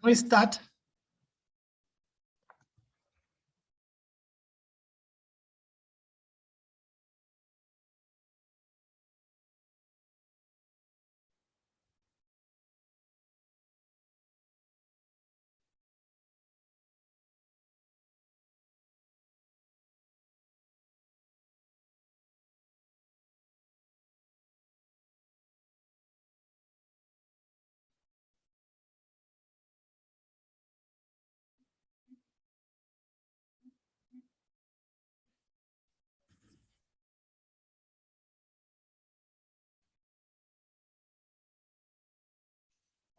We start.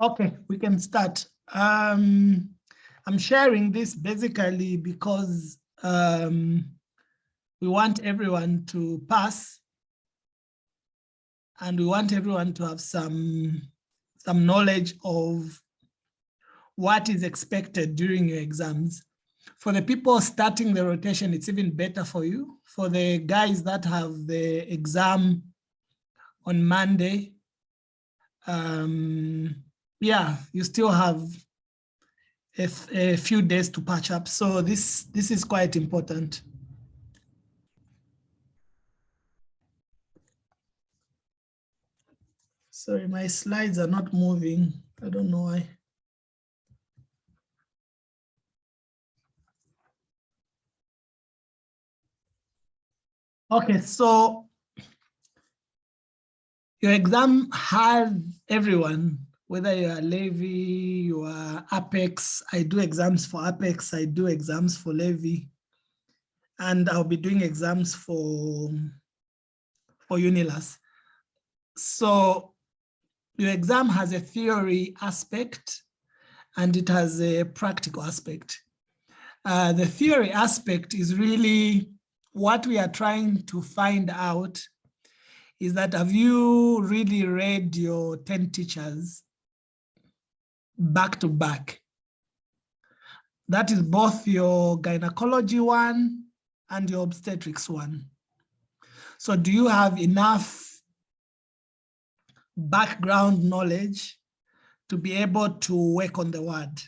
Okay, we can start. I'm sharing this basically because we want everyone to pass, and we want everyone to have some knowledge of what is expected during your exams. For the people starting the rotation, it's even better for you. For the guys that have the exam on Monday, yeah, you still have a few days to patch up. So this is quite important. Sorry, my slides are not moving. I don't know why. Okay, so your exam has everyone, whether you are Levy, you are Apex. I do exams for Apex, I do exams for Levy, and I'll be doing exams for Unilas. So your exam has a theory aspect and it has a practical aspect. The theory aspect is really what we are trying to find out is that, have you really read your 10 teachers back to back? That is both your gynecology one and your obstetrics one. So do you have enough background knowledge to be able to work on the word?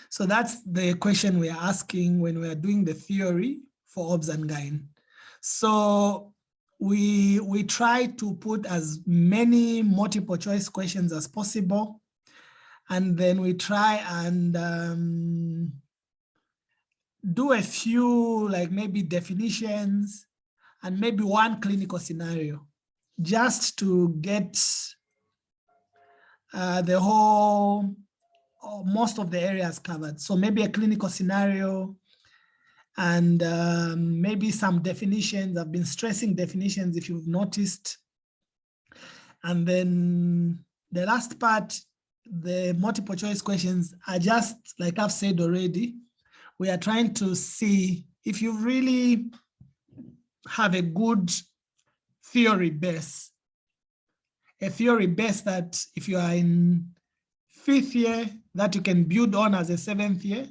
So that's the question we are asking when we are doing the theory for obs and gyn. So we try to put as many multiple choice questions as possible, and then we try and do a few, like maybe definitions and maybe one clinical scenario, just to get the whole, or most of the areas covered. So maybe a clinical scenario and maybe some definitions. I've been stressing definitions if you've noticed. And then the last part, the multiple choice questions are just, like I've said already, we are trying to see if you really have a good theory base, a theory base that if you are in 5th year, that you can build on as a 7th year.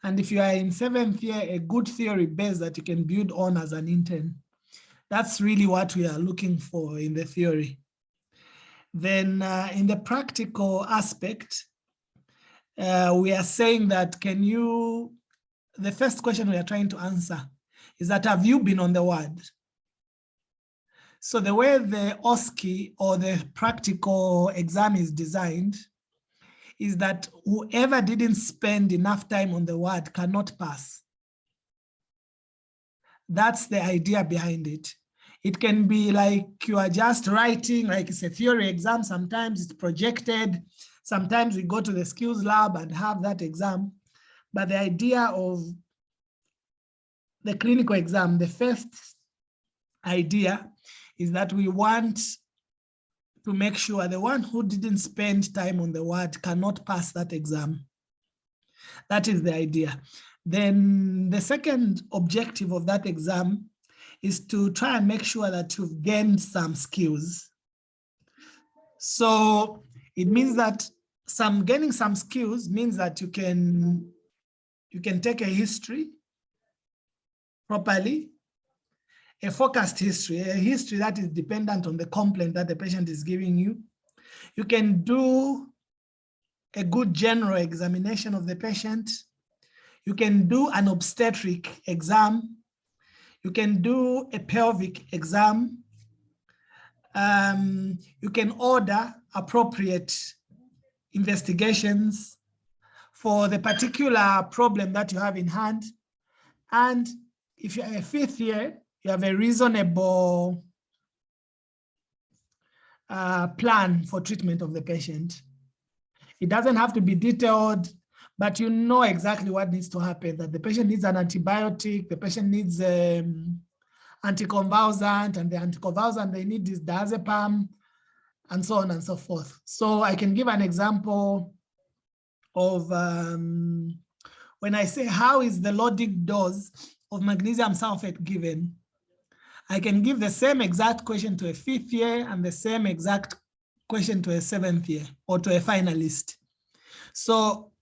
And if you are in 7th year, a good theory base that you can build on as an intern. That's really what we are looking for in the theory. Then in the practical aspect, we are saying that the first question we are trying to answer is that, have you been on the ward? So the way the Osce or the practical exam is designed is that whoever didn't spend enough time on the ward cannot pass. That's the idea behind it. It can be like you are just writing, like it's a theory exam. Sometimes it's projected. Sometimes we go to the skills lab and have that exam. But the idea of the clinical exam, the first idea is that we want to make sure the one who didn't spend time on the word cannot pass that exam. That is the idea. Then the second objective of that exam is to try and make sure that you've gained some skills. So it means that gaining some skills means that you can take a history properly, a focused history, a history that is dependent on the complaint that the patient is giving you. You can do a good general examination of the patient. You can do an obstetric exam. You can do a pelvic exam. You can order appropriate investigations for the particular problem that you have in hand. And if you're a 5th year, you have a reasonable plan for treatment of the patient. It doesn't have to be detailed, but you know exactly what needs to happen, that the patient needs an antibiotic, the patient needs anticonvulsant, and the anticonvulsant they need is diazepam, and so on and so forth. So I can give an example of when I say, how is the loading dose of magnesium sulfate given? I can give the same exact question to a 5th year and the same exact question to a 7th year or to a finalist. So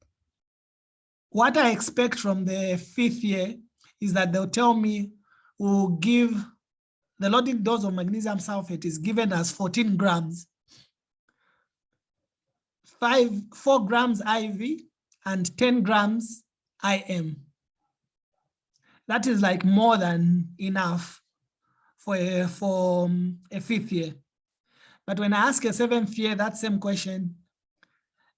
what I expect from the 5th year is that they'll tell me, we'll give the loading dose of magnesium sulfate is given as 14 grams, 4 grams IV and 10 grams IM. That is like more than enough for a 5th year. But when I ask a 7th year that same question,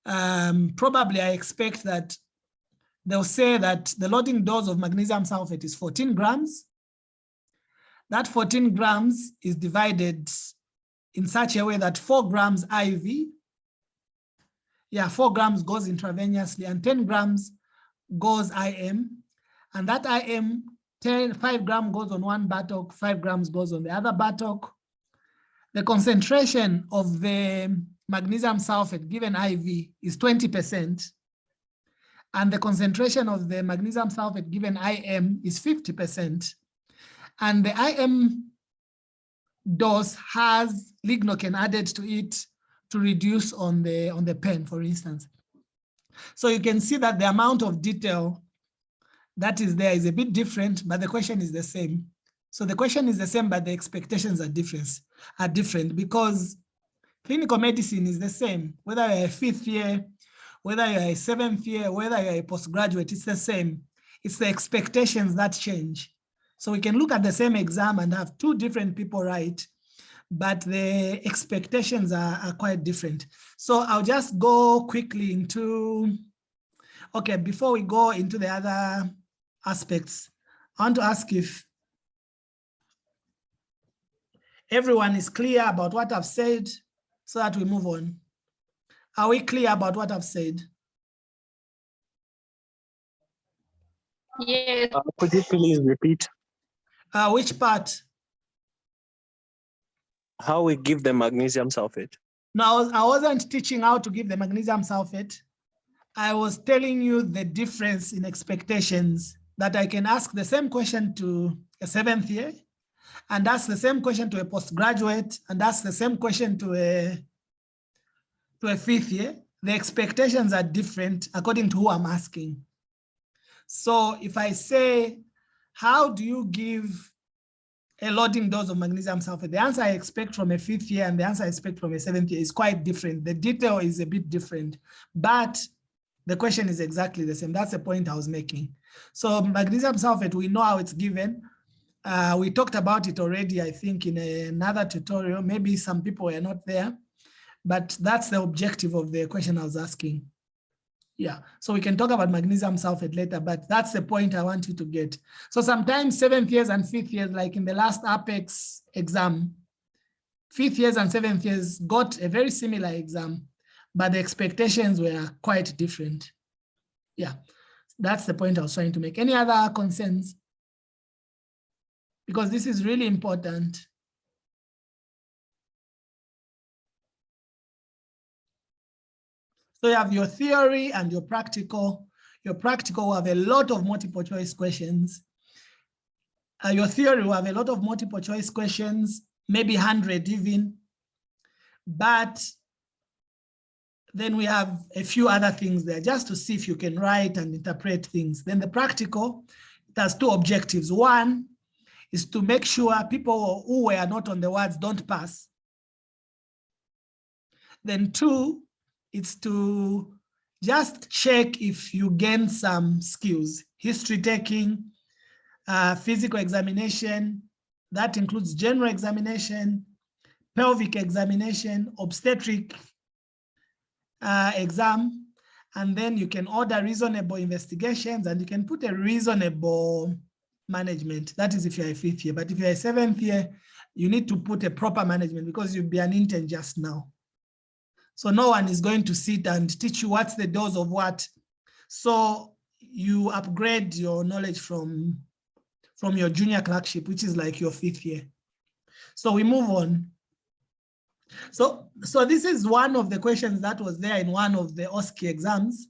probably I expect that they'll say that the loading dose of magnesium sulfate is 14 grams. That 14 grams is divided in such a way that 4 grams IV, 4 grams goes intravenously and 10 grams goes IM. And that IM, 5 grams goes on one buttock, 5 grams goes on the other buttock. The concentration of the magnesium sulfate given IV is 20%. And the concentration of the magnesium sulfate given IM is 50%. And the IM dose has lignocaine added to it to reduce on the pen, for instance. So you can see that the amount of detail that is there is a bit different, but the question is the same. So the question is the same, but the expectations are different because clinical medicine is the same. Whether you're a 5th year, whether you're a 7th year, whether you're a postgraduate, it's the same. It's the expectations that change. So we can look at the same exam and have 2 different people write, but the expectations are quite different. So I'll just go quickly into, okay, before we go into the other aspects, I want to ask if everyone is clear about what I've said so that we move on. Are we clear about what I've said? Yes. Could you please repeat? Which part? How we give the magnesium sulfate? No, I wasn't teaching how to give the magnesium sulfate. I was telling you the difference in expectations, that I can ask the same question to a 7th year and ask the same question to a postgraduate and ask the same question to a 5th year. The expectations are different according to who I'm asking. So if I say, how do you give a loading dose of magnesium sulfate? The answer I expect from a 5th year and the answer I expect from a 7th year is quite different. The detail is a bit different, but the question is exactly the same. That's the point I was making. So magnesium sulfate, we know how it's given. We talked about it already, I think, in another tutorial. Maybe some people were not there, but that's the objective of the question I was asking. Yeah, so we can talk about magnesium sulfate later, but that's the point I want you to get. So sometimes 7th years and 5th years, like in the last Apex exam, 5th years and 7th years got a very similar exam, but the expectations were quite different. Yeah, that's the point I was trying to make. Any other concerns? Because this is really important. So you have your theory and your practical. Your practical will have a lot of multiple choice questions. Your theory will have a lot of multiple choice questions, maybe 100 even. But then we have a few other things there just to see if you can write and interpret things. Then the practical, it has 2 objectives. One is to make sure people who were not on the wards don't pass. Then 2, it's to just check if you gain some skills, history taking, physical examination, that includes general examination, pelvic examination, obstetric exam, and then you can order reasonable investigations and you can put a reasonable management. That is if you're a 5th year, but if you're a 7th year, you need to put a proper management because you'll be an intern just now. So no one is going to sit and teach you what's the dose of what. So you upgrade your knowledge from your junior clerkship, which is like your 5th year. So we move on. So this is one of the questions that was there in one of the Osce exams.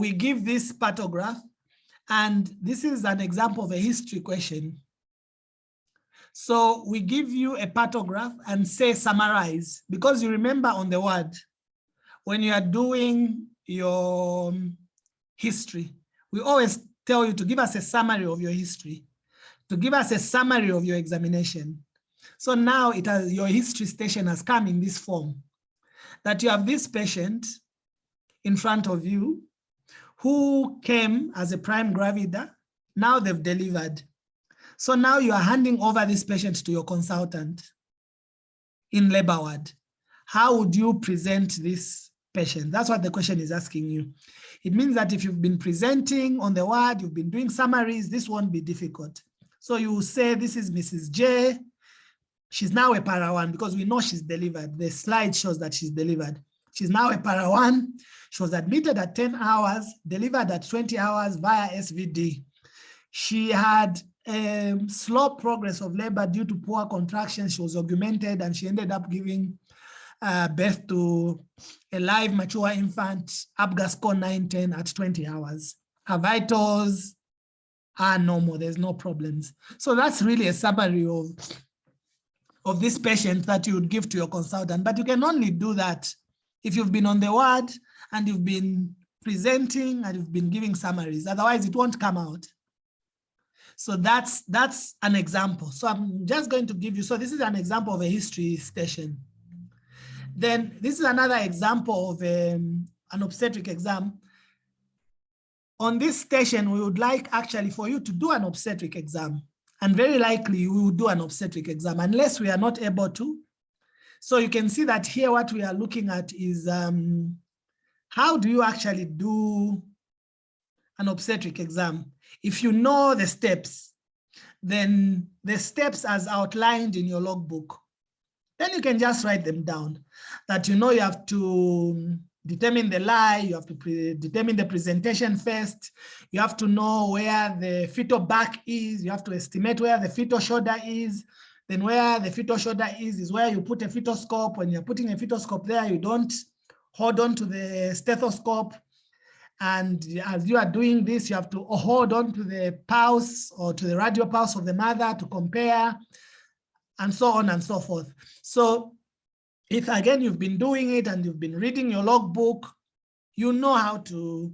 We give this pantograph, and this is an example of a history question. So we give you a pantograph and say summarize, because you remember on the word, when you are doing your history, we always tell you to give us a summary of your history, to give us a summary of your examination. So now your history station has come in this form, that you have this patient in front of you who came as a prime gravida. Now they've delivered. So now you are handing over this patient to your consultant in labor ward. How would you present this patient? That's what the question is asking you. It means that if you've been presenting on the ward, you've been doing summaries, this won't be difficult. So you will say, this is Mrs. J. She's now a para 1 because we know she's delivered. The slide shows that she's delivered. She's now a para 1. She was admitted at 10 hours, delivered at 20 hours via SVD. She had a slow progress of labor due to poor contractions. She was augmented and she ended up giving birth to a live mature infant, ABGA score 910 at 20 hours. Her vitals are normal, there's no problems. So that's really a summary of this patient that you would give to your consultant, but you can only do that if you've been on the ward and you've been presenting and you've been giving summaries, otherwise it won't come out. So that's an example. So I'm just going to give you, so this is an example of a history station. Then this is another example of an obstetric exam. On this station, we would like actually for you to do an obstetric exam. And very likely we will do an obstetric exam unless we are not able to. So you can see that here what we are looking at is how do you actually do an obstetric exam? If you know the steps, then the steps as outlined in your logbook, then you can just write them down. That you know you have to determine the lie, you have to determine the presentation first, you have to know where the fetal back is, you have to estimate where the fetal shoulder is, then where the fetal shoulder is where you put a fetoscope. When you're putting a fetoscope there, you don't hold on to the stethoscope. And as you are doing this, you have to hold on to the pulse or to the radio pulse of the mother to compare, and so on and so forth. So if again, you've been doing it and you've been reading your logbook, you know how to,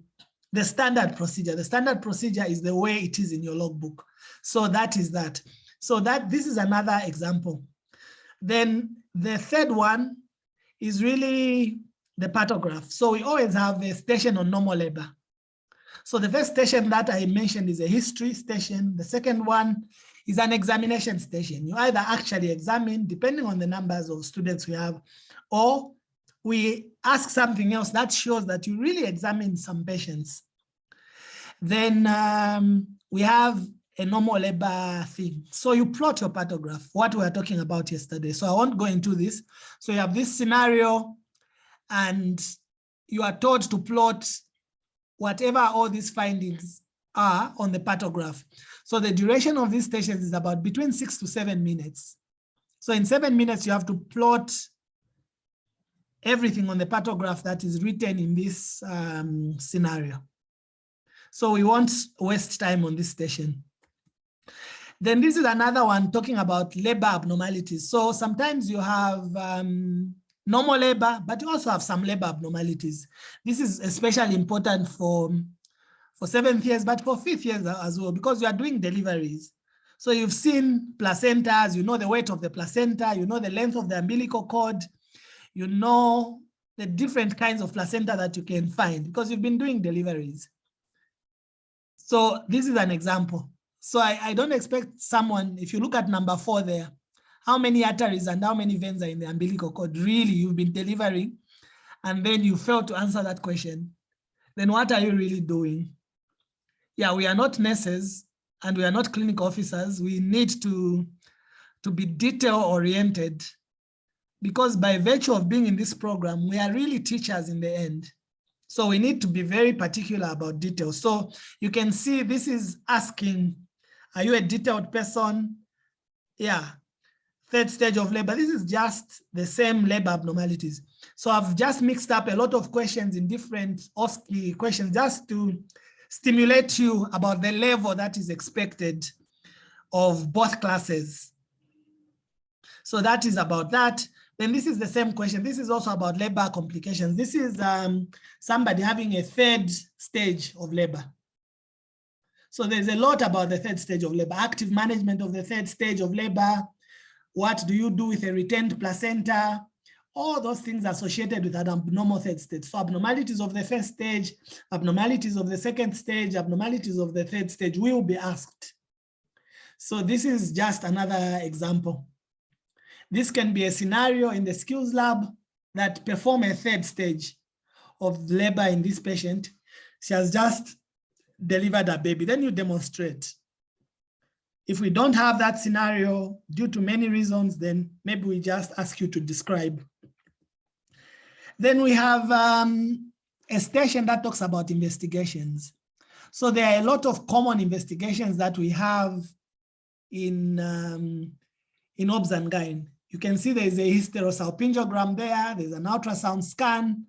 the standard procedure. The standard procedure is the way it is in your logbook. So that is that. So this is another example. Then the third one is really the pantograph. So we always have a station on normal labor. So the first station that I mentioned is a history station. The second one is an examination station. You either actually examine, depending on the numbers of students we have, or we ask something else that shows that you really examine some patients. Then we have a normal labor thing. So you plot your pantograph, what we were talking about yesterday. So I won't go into this. So you have this scenario and you are told to plot whatever all these findings are on the pantograph. So the duration of these stations is about between 6 to 7 minutes. So in 7 minutes, you have to plot everything on the pantograph that is written in this scenario. So we won't waste time on this station. Then this is another one talking about labor abnormalities. So sometimes you have normal labor, but you also have some labor abnormalities. This is especially important for 7th years, but for 5th years as well, because you are doing deliveries. So you've seen placentas, you know the weight of the placenta, you know the length of the umbilical cord, you know the different kinds of placenta that you can find because you've been doing deliveries. So this is an example. So I don't expect someone, if you look at number 4 there, how many arteries and how many veins are in the umbilical cord? Really, you've been delivering and then you failed to answer that question. Then what are you really doing? Yeah, we are not nurses and we are not clinical officers. We need to be detail oriented because by virtue of being in this program, we are really teachers in the end. So we need to be very particular about details. So you can see this is asking, are you a detailed person? Yeah, 3rd stage of labor. This is just the same labor abnormalities. So I've just mixed up a lot of questions in different Osce questions just to stimulate you about the level that is expected of both classes. So that is about that. Then this is the same question. This is also about labor complications. This is somebody having a 3rd stage of labor. So there's a lot about the 3rd stage of labor, active management of the 3rd stage of labor. What do you do with a retained placenta? All those things associated with an abnormal 3rd stage. So abnormalities of the 1st stage, abnormalities of the 2nd stage, abnormalities of the 3rd stage will be asked. So this is just another example. This can be a scenario in the skills lab that perform a 3rd stage of labor in this patient. She has just delivered a baby. Then you demonstrate. If we don't have that scenario due to many reasons, then maybe we just ask you to describe. Then we have a station that talks about investigations. So there are a lot of common investigations that we have in obs and gyn. You can see there's a hysterosalpingogram there, there's an ultrasound scan,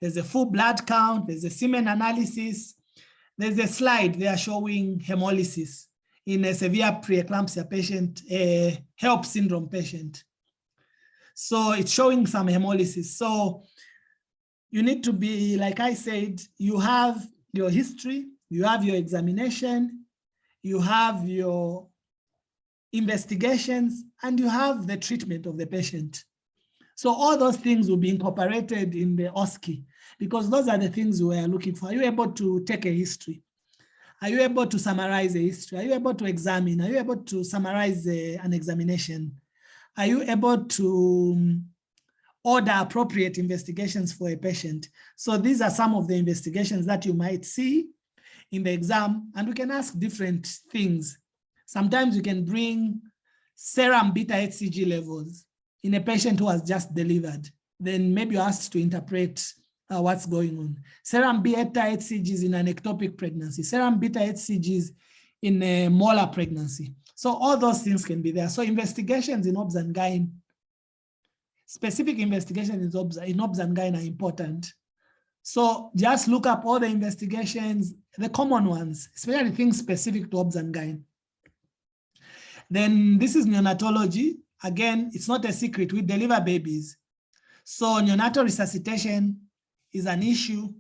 there's a full blood count, there's a semen analysis, there's a slide there showing hemolysis in a severe preeclampsia patient, a HELP syndrome patient. So it's showing some hemolysis. So you need to be, like I said, you have your history, you have your examination, you have your investigations, and you have the treatment of the patient. So all those things will be incorporated in the Osce because those are the things we are looking for. Are you able to take a history? Are you able to summarize a history? Are you able to examine? Are you able to summarize an examination? Are you able to order appropriate investigations for a patient? So these are some of the investigations that you might see in the exam, and we can ask different things. Sometimes you can bring serum beta HCG levels in a patient who has just delivered. Then maybe you're asked to interpret what's going on. Serum beta HCGs in an ectopic pregnancy, serum beta HCGs in a molar pregnancy. So all those things can be there. So investigations in obs and gyn, specific investigations in obs and gyn are important. So just look up all the investigations, the common ones, especially things specific to obs and gyn. Then this is neonatology. Again, it's not a secret, we deliver babies. So neonatal resuscitation is an issue,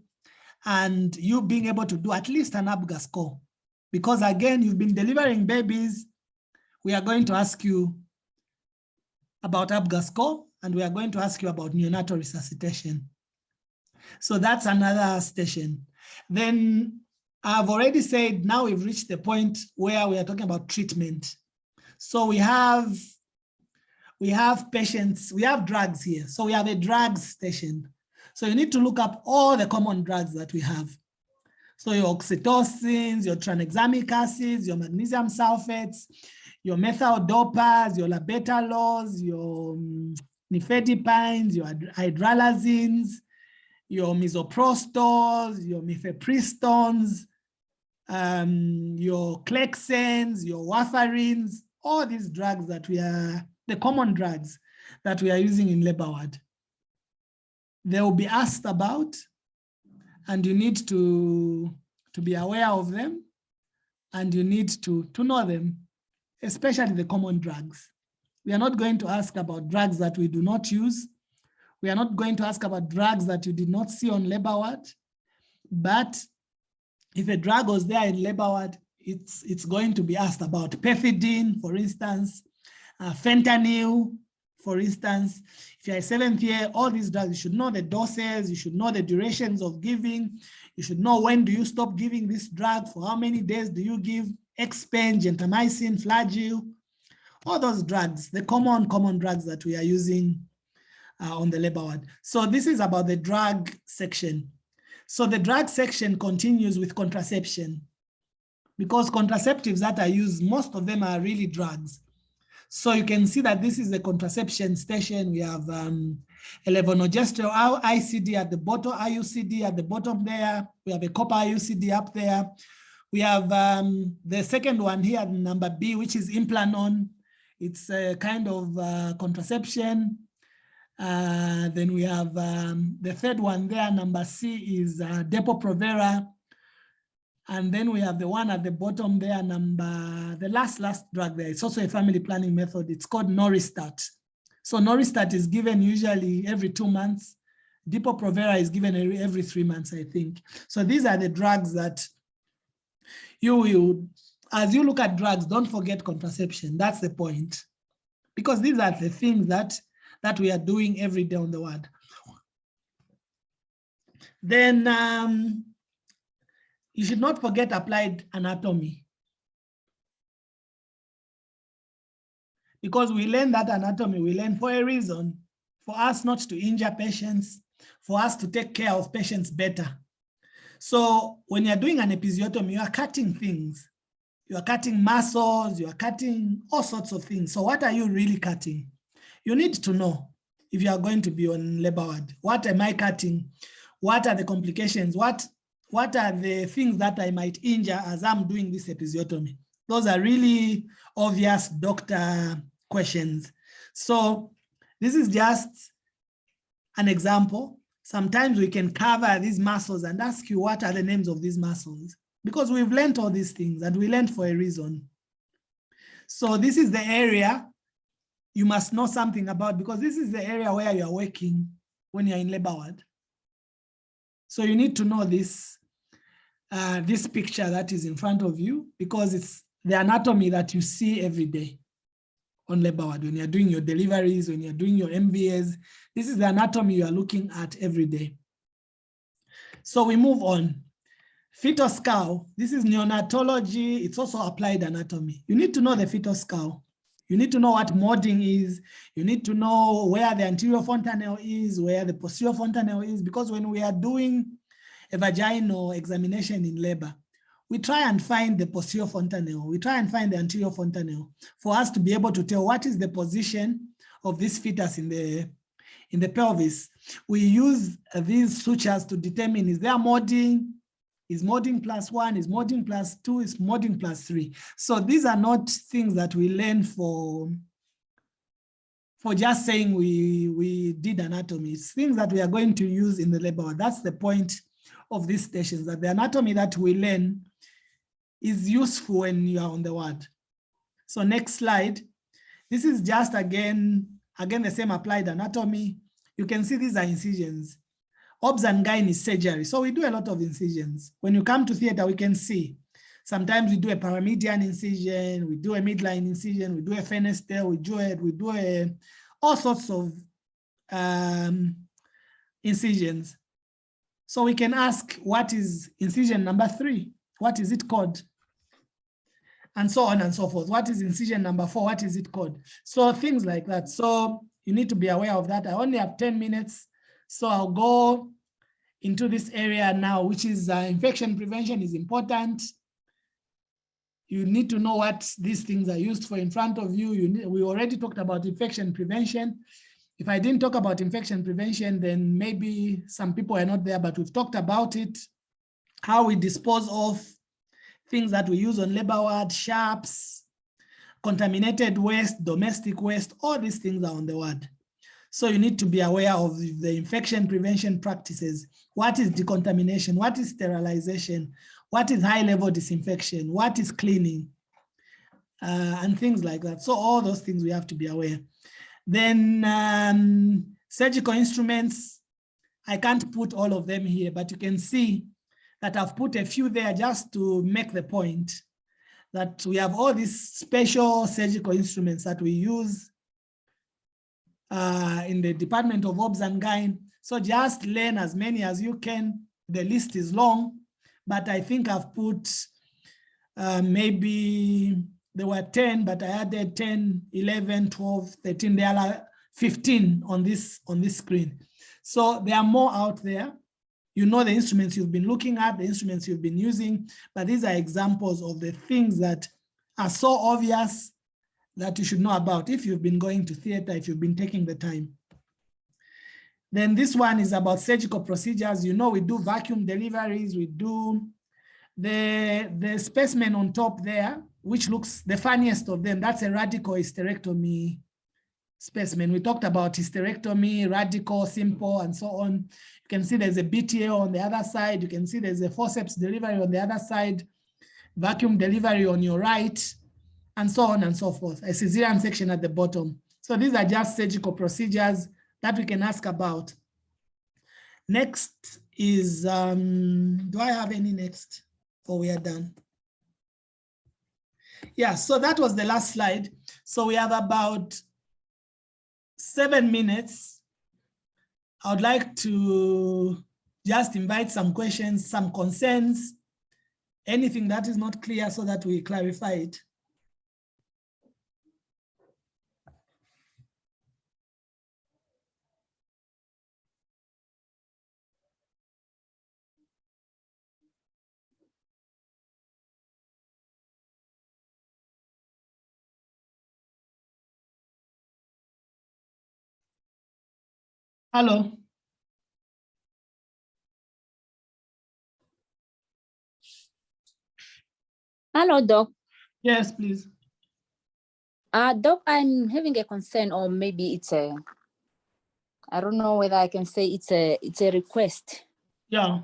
and you being able to do at least an ABGA score. Because again, you've been delivering babies, we are going to ask you about ABGA score, and we are going to ask you about neonatal resuscitation. So that's another station. Then I've already said, now we've reached the point where we are talking about treatment. So we have patients, we have drugs here. So we have a drugs station. So you need to look up all the common drugs that we have. So your oxytocins, your tranexamic acids, your magnesium sulfates, your methyl dopers, your labetalol, your nifedipines, your hydralazines, your misoprostols, your mifepristones, your clexanes, your warfarins, all these drugs that we are, the common drugs that we are using in labor ward. They will be asked about, and you need to be aware of them, and you need to know them, especially the common drugs. We are not going to ask about drugs that we do not use. We are not going to ask about drugs that you did not see on labor ward. But if a drug was there in labor ward, it's going to be asked about. Pethidine, for instance, fentanyl, For instance, if you're a 7th year, all these drugs, you should know the doses, you should know the durations of giving, you should know when do you stop giving this drug, for how many days do you give Expen, gentamicin, Flagyl, all those drugs, the common drugs that we are using on the labor ward. So this is about the drug section. So the drug section continues with contraception, because contraceptives that are used, most of them are really drugs. So you can see that this is the contraception station. We have a levonorgestrel ICD at the bottom, IUCD at the bottom there. We have a copper IUCD up there. We have the second one here, number B, which is Implanon. It's a kind of contraception. Then we have the third one there, number C, is Depo-Provera. And then we have the one at the bottom there, the last drug there. It's also a family planning method. It's called Noristat. So Noristat is given usually every 2 months. Depo-Provera is given every 3 months, I think. So these are the drugs that as you look at drugs, don't forget contraception. That's the point. Because these are the things that we are doing every day on the ward. Then you should not forget applied anatomy. Because we learn that anatomy, we learn for a reason, for us not to injure patients, for us to take care of patients better. So when you're doing an episiotomy, you are cutting things. You are cutting muscles, you are cutting all sorts of things. So what are you really cutting? You need to know if you are going to be on labor ward. What am I cutting? What are the complications? What are the things that I might injure as I'm doing this episiotomy? Those are really obvious doctor questions. So this is just an example. Sometimes we can cover these muscles and ask you, what are the names of these muscles? Because we've learned all these things and we learned for a reason. So this is the area you must know something about, because this is the area where you are working when you're in labor ward. So you need to know this, this picture that is in front of you, because it's the anatomy that you see every day on labor ward. When you're doing your deliveries, when you're doing your MVAs, this is the anatomy you are looking at every day. So we move on. Fetal skull, this is neonatology. It's also applied anatomy. You need to know the fetal skull. You need to know what modding is. You need to know where the anterior fontanelle is, where the posterior fontanelle is, because when we are doing a vaginal examination in labor, we try and find the posterior fontanelle. We try and find the anterior fontanelle for us to be able to tell what is the position of this fetus in the pelvis. We use these sutures to determine, is there modding? Is modding +1, is modding +2, is modding +3. So these are not things that we learn for just saying we did anatomy. It's things that we are going to use in the labor. That's the point of these stations, that the anatomy that we learn is useful when you are on the ward. So next slide. This is just again the same applied anatomy. You can see these are incisions. Obs and gyne is surgery. So we do a lot of incisions. When you come to theater, we can see. Sometimes we do a paramedian incision, we do a midline incision, we do a fenestel, we do all sorts of incisions. So we can ask, what is incision number 3? What is it called? And so on and so forth. What is incision number 4? What is it called? So things like that. So you need to be aware of that. I only have 10 minutes. So I'll go into this area now, which is infection prevention is important. You need to know what these things are used for in front of you. We already talked about infection prevention. If I didn't talk about infection prevention, then maybe some people are not there, but we've talked about it, how we dispose of things that we use on labor ward, sharps, contaminated waste, domestic waste, all these things are on the ward. So you need to be aware of the infection prevention practices. What is decontamination? What is sterilization? What is high-level disinfection? What is cleaning? And things like that. So all those things we have to be aware. Then surgical instruments, I can't put all of them here, but you can see that I've put a few there just to make the point that we have all these special surgical instruments that we use in the Department of Obs and Gyn. So just learn as many as you can. The list is long, but I think I've put maybe there were 10, but I added 10, 11, 12, 13. There are 15 on this screen. So there are more out there. You know the instruments you've been looking at, the instruments you've been using, but these are examples of the things that are so obvious that you should know about if you've been going to theater, if you've been taking the time. Then this one is about surgical procedures. You know, we do vacuum deliveries, we do the specimen on top there, which looks the funniest of them. That's a radical hysterectomy specimen. We talked about hysterectomy, radical, simple, and so on. You can see there's a BTA on the other side. You can see there's a forceps delivery on the other side, vacuum delivery on your right, and so on and so forth. A cesarean section at the bottom. So these are just surgical procedures that we can ask about. Next is, do I have any next? Or we are done? Yeah, so that was the last slide. So we have about 7 minutes. I would like to just invite some questions, some concerns, anything that is not clear so that we clarify it. Hello. Hello, Doc. Yes, please. Doc, I'm having a concern, or maybe it's a, I don't know whether I can say it's a request. Yeah.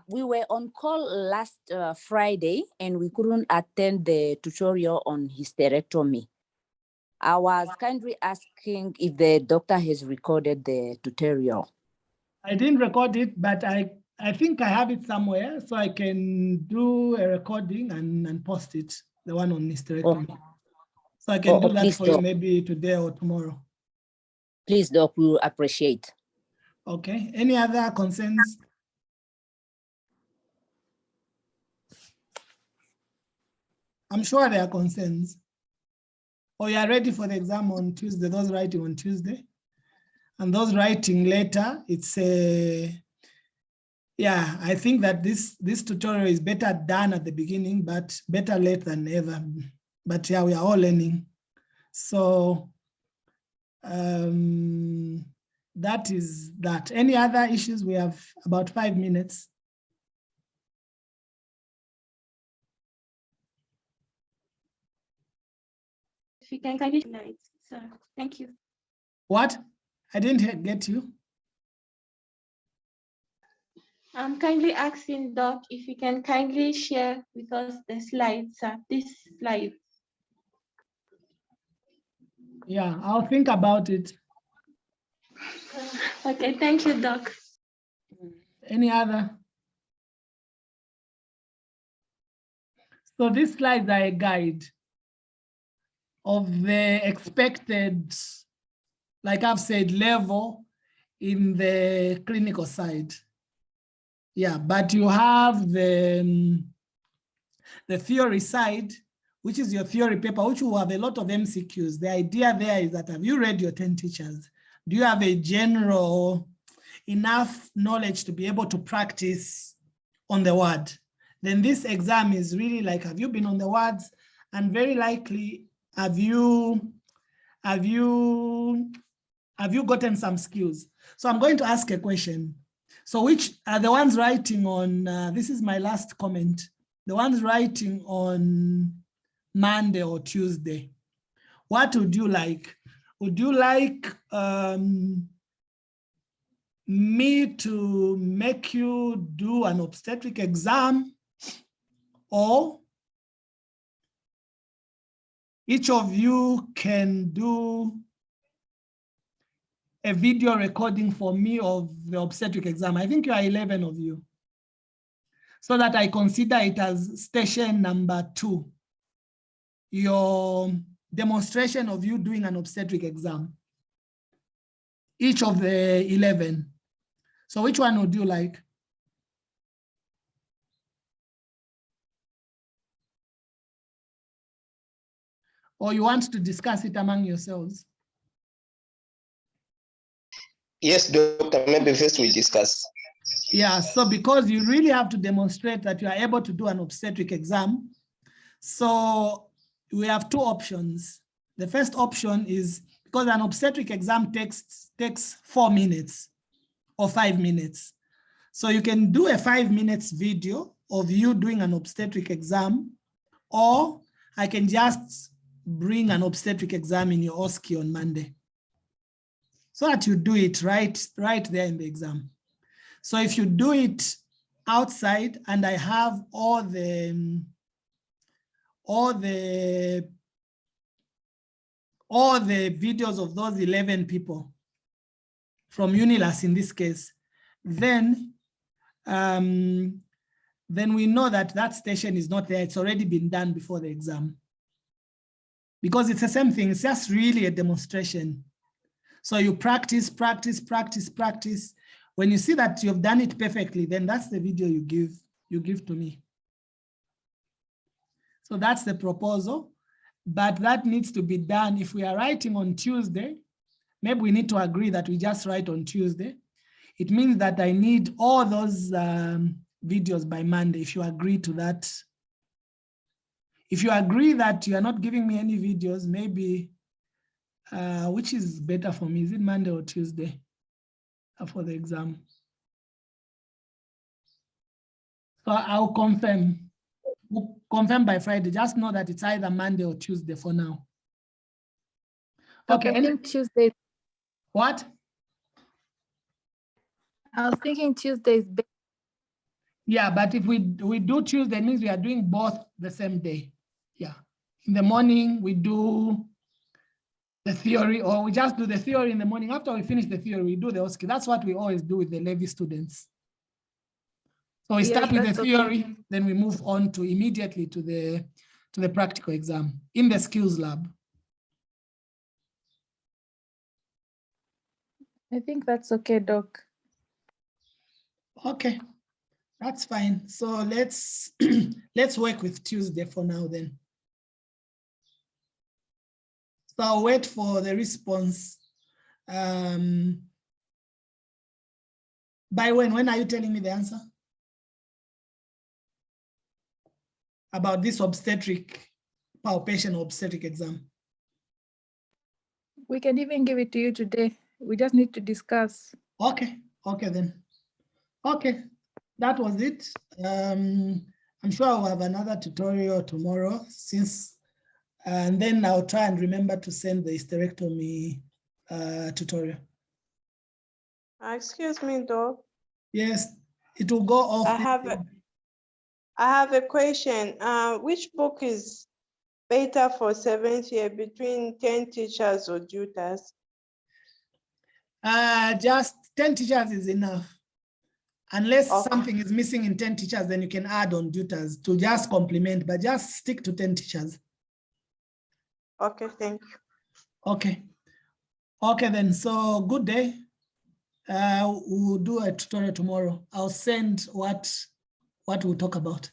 We were on call last Friday and we couldn't attend the tutorial on hysterectomy. I was kindly asking if the doctor has recorded the tutorial. I didn't record it, but I think I have it somewhere, so I can do a recording and post it, the one on hysterectomy. Oh. So I can do that Please, for you Doc. maybe today or tomorrow. Please, Doc, we will appreciate. Okay, any other concerns? I'm sure there are concerns. Or you are ready for the exam on Tuesday, those writing on Tuesday. And those writing later, it's a, yeah, I think that this tutorial is better done at the beginning, but better late than never. But yeah, we are all learning. So that is that. Any other issues? We have about 5 minutes. If you can kindly tonight, sir. Thank you. What? I didn't get you. I'm kindly asking Doc if you can kindly share with us the slides, sir. This slide. Yeah, I'll think about it. Okay, thank you, Doc. Any other? So these slides are a guide of the expected, like I've said, level in the clinical side. Yeah, but you have the theory side, which is your theory paper, which will have a lot of MCQs. The idea there is that, have you read your 10 teachers? Do you have a general enough knowledge to be able to practice on the ward? Then this exam is really like, have you been on the wards? And very likely, have you gotten some skills? So I'm going to ask a question. So which are the ones writing on, this is my last comment, the ones writing on Monday or Tuesday, what would you like? Would you like me to make you do an obstetric exam, or each of you can do a video recording for me of the obstetric exam? I think you are 11 of you. So that I consider it as station number 2, your demonstration of you doing an obstetric exam. each of the 11. So which one would you like? Or you want to discuss it among yourselves? Yes, doctor, maybe first we discuss. Yeah, so because you really have to demonstrate that you are able to do an obstetric exam. So we have two options. The first option is, because an obstetric exam takes 4 minutes or 5 minutes. So you can do a 5 minutes video of you doing an obstetric exam, or I can just bring an obstetric exam in your Osce on Monday, so that you do it right there in the exam. So if you do it outside and I have all the videos of those 11 people from Unilas in this case, then we know that that station is not there. It's already been done before the exam. Because it's the same thing, it's just really a demonstration. So you practice. When you see that you've done it perfectly, then that's the video you give to me. So that's the proposal, but that needs to be done. If we are writing on Tuesday, maybe we need to agree that we just write on Tuesday. It means that I need all those videos by Monday, if you agree to that. If you agree that you are not giving me any videos, maybe, which is better for me? Is it Monday or Tuesday for the exam? So I'll confirm by Friday. Just know that it's either Monday or Tuesday for now. Okay. I think Tuesday. What? I was thinking Tuesday is better. Yeah, but if we do Tuesday, it means we are doing both the same day. Yeah. In the morning, we do the theory, or we just do the theory in the morning. After we finish the theory, we do the Osce. That's what we always do with the Levy students. So we start with the theory, then we move on to immediately to the practical exam in the skills lab. I think that's okay, Doc. Okay, that's fine. So let's work with Tuesday for now then. So I'll wait for the response. By when are you telling me the answer? About this obstetric, palpation obstetric exam. We can even give it to you today. We just need to discuss. Okay, okay then. Okay, that was it. I'm sure I'll have another tutorial tomorrow, and then I'll try and remember to send the hysterectomy tutorial. Excuse me, Doc. Yes, it will go off. I have a question. Which book is better for 7th year, between 10 teachers or tutors? Just 10 teachers is enough. Unless Okay. something is missing in 10 teachers, then you can add on tutors to just complement, but just stick to 10 teachers. Okay, thank you. Okay. Okay then, so good day. We'll do a tutorial tomorrow. I'll send what we'll talk about.